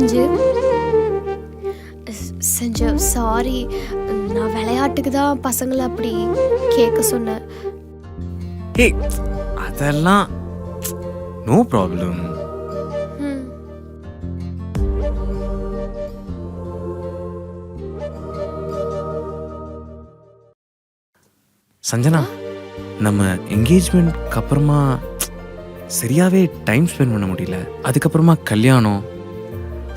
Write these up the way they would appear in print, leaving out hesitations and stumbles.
Sanju. Sanju sorry, நான் விளையாட்டுக்கு தான் பசங்களை அப்படி கேட்க சொன்னேன். ஏய் அதெல்லாம் நோ ப்ராப்ளம். சஞ்சனா, நம்ம என்கேஜ்மெண்ட்க்கு அப்புறமா சரியாவே டைம் ஸ்பெண்ட் பண்ண முடியல. அதுக்கப்புறமா கல்யாணம்,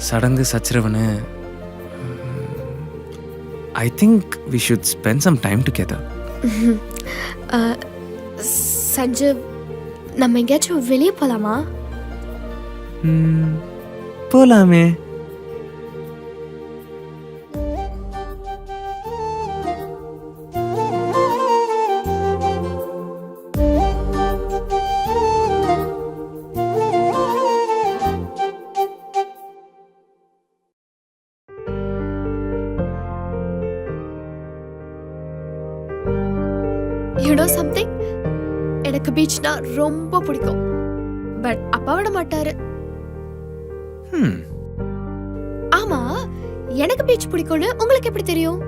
சடங்கு, சச்சரவனு. I think we should spend some time together. Sanju, நம்ம எங்கேயாச்சும் வெளியே போலாமா? போலாமே. You know something? எனக்கு பீச்னா ரொம்ப பிடிக்கும். பட் அப்பா விட மாட்டாரு. ஆமா, எனக்கு பீச் பிடிக்கும்னு உங்களுக்கு எப்படி தெரியும்?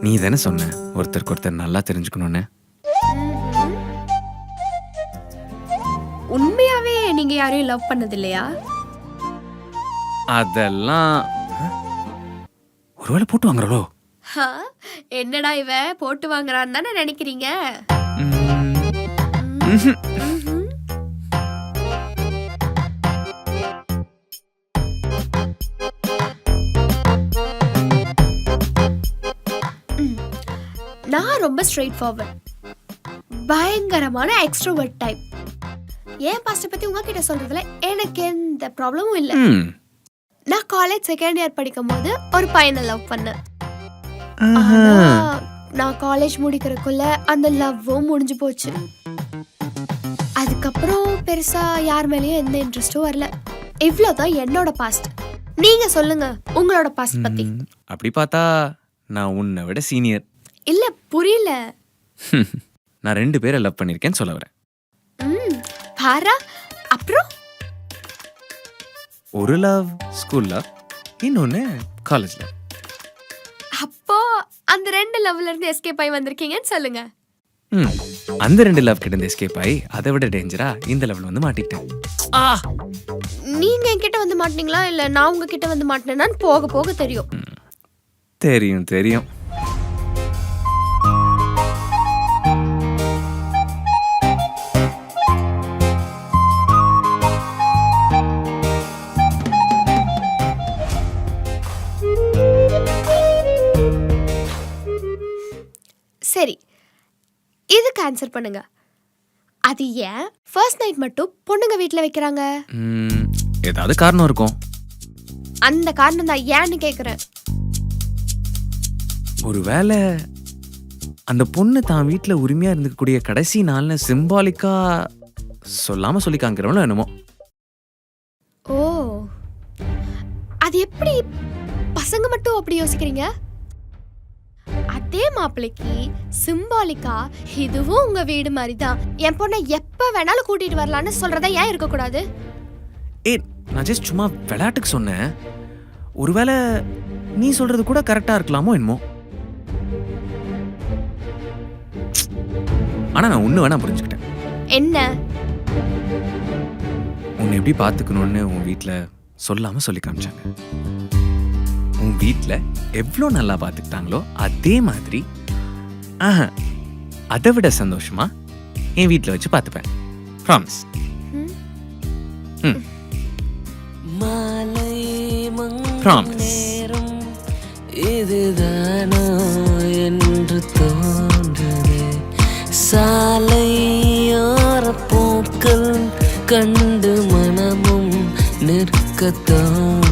நீ தானே சொன்ன ஒருத்தருக்கு ஒருத்தர் நல்லா தெரிஞ்சுக்கணும்னு. உண்மையாவே நீங்க யாரையும் லவ் பண்ணது இல்லையா? அதெல்லாம் ஒருவேளை போட்டு வாங்குறோ. என்னடா இவ போட்டு வாங்குறான்னு தானே நினைக்கிறீங்க? நான் ரொம்ப ஸ்ட்ரெயிட் ஃபார்வர்ட், பயங்கரமான எக்ஸ்ட்ரோவர்ட் டைப். ஏன் பாஸ்ட் பத்தி உங்ககிட்ட சொல்றதுல எனக்கு எந்த ப்ராப்ளமும் இல்லை. நான் காலேஜ் செகண்ட் இயர் படிக்கும் போது ஒரு பையனை லவ் பண்ணேன். நான் காலேஜ் முடிக்கிறதுக்குள்ள அந்த லவ்வும் முடிஞ்சு போச்சு. அதுக்கப்புறம் பெருசா யார் மேலேயும் எந்த இன்ட்ரெஸ்டும் வரல. இவ்வளவுதான் என்னோட பாஸ்ட். நீங்க சொல்லுங்க உங்களோட பாஸ்ட் பத்தி. அப்படி பார்த்தா நான் உன்னை விட சீனியர். இல்ல புரியல. நான் 2 பேரை லவ் பண்ணிருக்கேன்னு சொல்ல வரேன். பாரா. அப்புறம் ஒரு லவ் ஸ்கூல்ல, இன்னொன்னு காலேஜ்ல. அப்போ அந்த 2 லவ்ல இருந்து எஸ்கேப் ஆகி வந்திருக்கீங்கன்னு சொல்லுங்க. அந்த 2 லவ் கிட்ட இருந்து எஸ்கேப் ஆகி அதை விட டேஞ்சரா இந்த லெவல் வந்து மாட்டிக்கிட்டேன். நீங்க என்கிட்ட வந்து மாட்டீங்களா இல்ல நான் உங்ககிட்ட வந்து மாட்டினேன்னா போக போக தெரியும். தெரியும் தெரியும். சரி, இது கேன்சல் பண்ணுங்க. அது ஏன் ஃபர்ஸ்ட் நைட் மட்டும் பொண்ணுங்க வீட்ல வைக்கிறாங்க? ஏதாவது காரணம் இருக்கும். அந்த காரணம் தான் ஏன்னு கேக்குறேன். ஒருவேளை அந்த பொண்ணு தான் வீட்டுல உரிமையா இருந்துக்கூடிய கடைசி நாள்னு சிம்பாலிக்கா சொல்லாம சொல்லி காங்கிறவளோ என்னமோ. ஓ, அது எப்படி பசங்க மட்டும் அப்படி யோசிக்கிறீங்க? அதே மாப்பிள்ளைக்கு சிம்பாலிக்கா இதுவும் உங்க வீடு மாதிரி தான், என் பொண்ணை எப்ப வேணாலும் கூட்டிட்டு வரலான்னு சொல்றதா ஏன் இருக்க கூடாது? நான் ஜஸ்ட் சும்மா விளையாட்டுக்கு சொன்னேன். ஒருவேளை நீ சொல்றது கூட கரெக்டா இருக்கலாமோ என்னமோ. ஆனா நான் ஒண்ணு வேணா புரிஞ்சுக்கிட்டேன். என்ன? உன்னை எப்படி பாத்துக்கணும்னு உன் வீட்டுல சொல்லாம சொல்லி காமிச்சாங்க. உன் வீட்டுல எவ்வளவு நல்லா பாத்துக்கிட்டாங்களோ அதே மாதிரி அதை விட சந்தோஷமா என் வீட்டுல வச்சு பாத்துப்பேன். ப்ராமிஸ். ப்ராமிஸ். இதுதானோ என்று தோன்றுதே, சாலையோர பூக்கள் கண்டு மனமும் நிற்கத்தான்